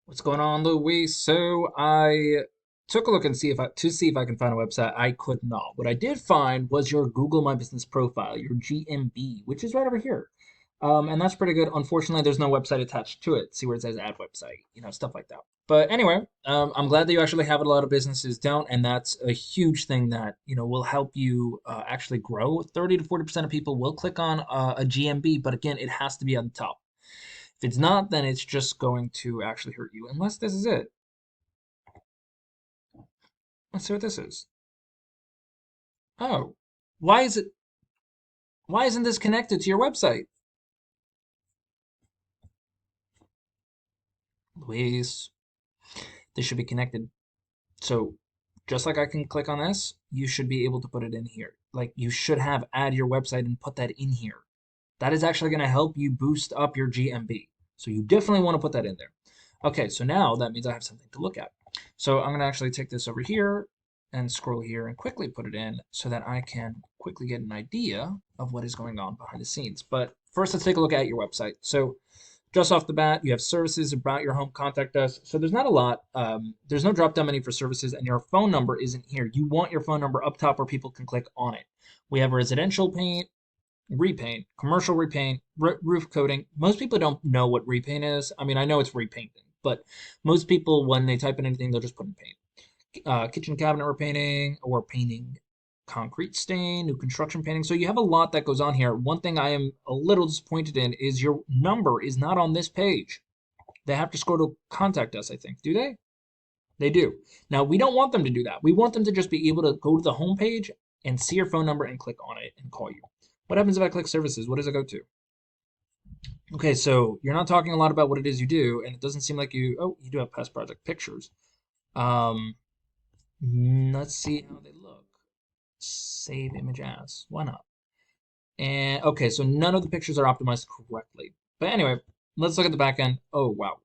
What's going on, Louise? So I took a look and see if I can find a website. I could not. What I did find was your Google My Business profile, your GMB, which is right over here. And that's pretty good. Unfortunately, there's no website attached to it. See where it says add website, stuff like that. But anyway, I'm glad that you actually have it. A lot of businesses don't, and that's a huge thing that will help you actually grow. 30 to 40% of people will click on a GMB, but again, it has to be on the top. If it's not, then it's just going to actually hurt you, unless this is it. Let's see what this is. Oh, why is it? Why isn't this connected to your website? Louise, this should be connected. So just like I can click on this, you should be able to put it in here. Like you should have add your website and put that in here. That is actually going to help you boost up your GMB. So you definitely want to put that in there. Okay, so now that means I have something to look at. So I'm going to actually take this over here and scroll here and quickly put it in so that I can quickly get an idea of what is going on behind the scenes. But first, let's take a look at your website. So just off the bat, you have services, about your home, contact us. So there's not a lot. There's no drop down menu for services, and your phone number isn't here. You want your phone number up top where people can click on it. We have residential paint, repaint, commercial repaint, roof coating. Most people don't know what repaint is. I mean, I know it's repainting, but most people, when they type in anything, they'll just put in paint. Kitchen cabinet repainting or painting, concrete stain, new construction painting. So you have a lot that goes on here. One thing I am a little disappointed in is your number is not on this page. They have to scroll to contact us, I think. Do they? They do. Now, we don't want them to do that. We want them to just be able to go to the home page and see your phone number and click on it and call you. What happens if I click services? What does it go to? Okay, so you're not talking a lot about what it is you do, and it doesn't seem like you do have past project pictures. Um, let's see how they look. Save image as. Why not? And okay, so none of the pictures are optimized correctly. But anyway, let's look at the back end. Oh, wow.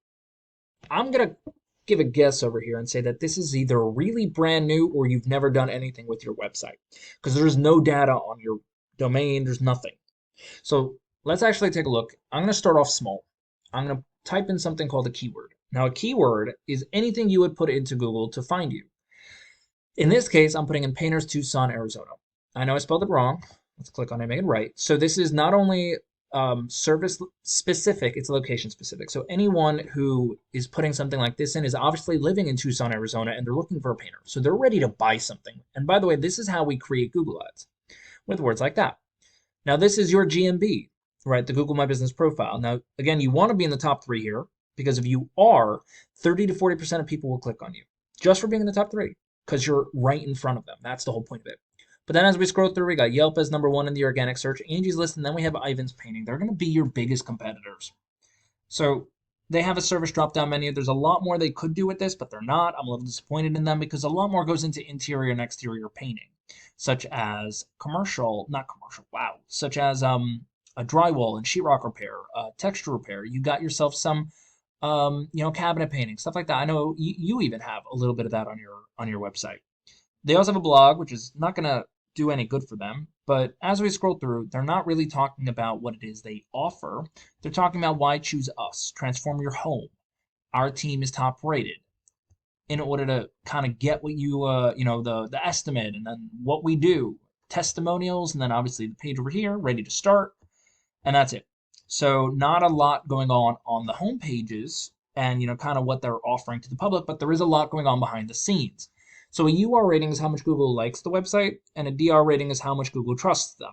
I'm going to give a guess over here and say that this is either really brand new or you've never done anything with your website because there's no data on your domain, there's nothing. So let's actually take a look. I'm going to start off small. I'm going to type in something called a keyword. Now, a keyword is anything you would put into Google to find you. In this case, I'm putting in Painters Tucson, Arizona. I know I spelled it wrong. Let's click on it and make it right. So this is not only service specific, it's location specific. So anyone who is putting something like this in is obviously living in Tucson, Arizona, and they're looking for a painter. So they're ready to buy something. And by the way, this is how we create Google Ads with words like that. Now this is your GMB, right? The Google My Business profile. Now, again, you want to be in the top 3 here because if you are, 30 to 40% of people will click on you just for being in the top 3 because you're right in front of them. That's the whole point of it. But then as we scroll through, we got Yelp as #1 in the organic search, Angie's List, and then we have Ivan's Painting. They're going to be your biggest competitors. So they have a service drop-down menu. There's a lot more they could do with this, but they're not. I'm a little disappointed in them because a lot more goes into interior and exterior painting, such as not commercial, wow, such as a drywall and sheetrock repair, texture repair. You got yourself some cabinet painting, stuff like that. I know you even have a little bit of that on your website. They also have a blog, which is not going to do any good for them. But as we scroll through, they're not really talking about what it is they offer. They're talking about why choose us, transform your home. Our team is top rated in order to kind of get what the estimate and then what we do, testimonials, and then obviously the page over here, ready to start. And that's it. So not a lot going on the home pages and kind of what they're offering to the public, but there is a lot going on behind the scenes. So a UR rating is how much Google likes the website, and a DR rating is how much Google trusts them.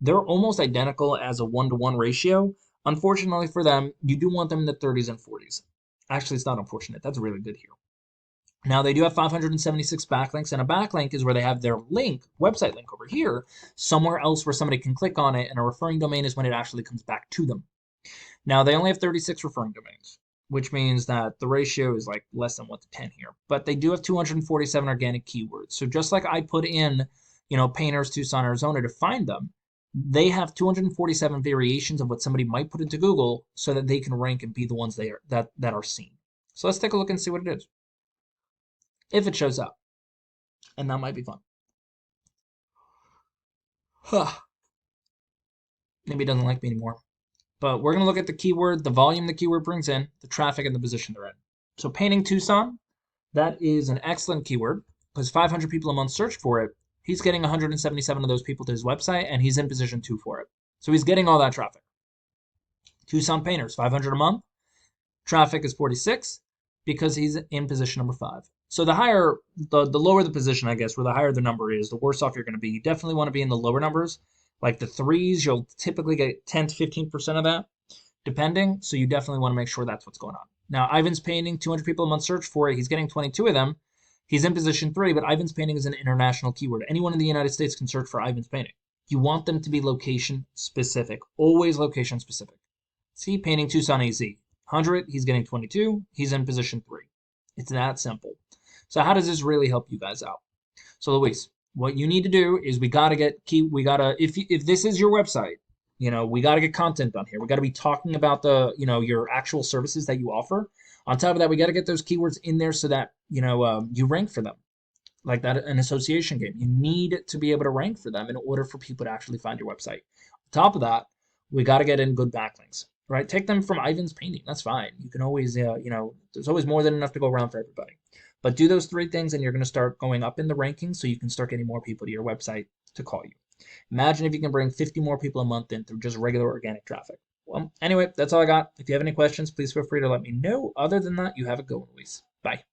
They're almost identical as a 1-to-1 ratio. Unfortunately for them, you do want them in the 30s and 40s. Actually, it's not unfortunate. That's really good here. Now, they do have 576 backlinks, and a backlink is where they have their website link over here, somewhere else where somebody can click on it, and a referring domain is when it actually comes back to them. Now, they only have 36 referring domains, which means that the ratio is like less than 1 to 10 here. But they do have 247 organic keywords. So just like I put in, Painters Tucson, Arizona to find them, they have 247 variations of what somebody might put into Google so that they can rank and be the ones that are seen. So let's take a look and see what it is. If it shows up. And that might be fun. Maybe it doesn't like me anymore. But we're going to look at the keyword, the volume the keyword brings in, the traffic, and the position they're in. So painting Tucson, that is an excellent keyword because 500 people a month search for it. He's getting 177 of those people to his website, and he's in position 2 for it. So he's getting all that traffic. Tucson Painters, 500 a month. Traffic is 46 because he's in position number 5. So the higher, the lower the position, I guess, where the higher the number is, the worse off you're going to be. You definitely want to be in the lower numbers. Like the 3s, you'll typically get 10 to 15% of that, depending. So you definitely want to make sure that's what's going on. Now, Ivan's Painting, 200 people a month search for it. He's getting 22 of them. He's in position 3, but Ivan's Painting is an international keyword. Anyone in the United States can search for Ivan's Painting. You want them to be location specific, always location specific. See, Painting Tucson AZ, 100, he's getting 22, he's in position 3. It's that simple. So how does this really help you guys out? So Luis, what you need to do is if this is your website, we got to get content on here. We got to be talking about your actual services that you offer. On top of that, we got to get those keywords in there so that, you rank for them. Like that, an association game. You need to be able to rank for them in order for people to actually find your website. On top of that, we got to get in good backlinks, right? Take them from Ivan's Painting. That's fine. You can always, there's always more than enough to go around for everybody. But do those 3 things and you're going to start going up in the rankings so you can start getting more people to your website to call you. Imagine if you can bring 50 more people a month in through just regular organic traffic. Well, anyway, that's all I got. If you have any questions, please feel free to let me know. Other than that, you have a good one, Luis. Bye.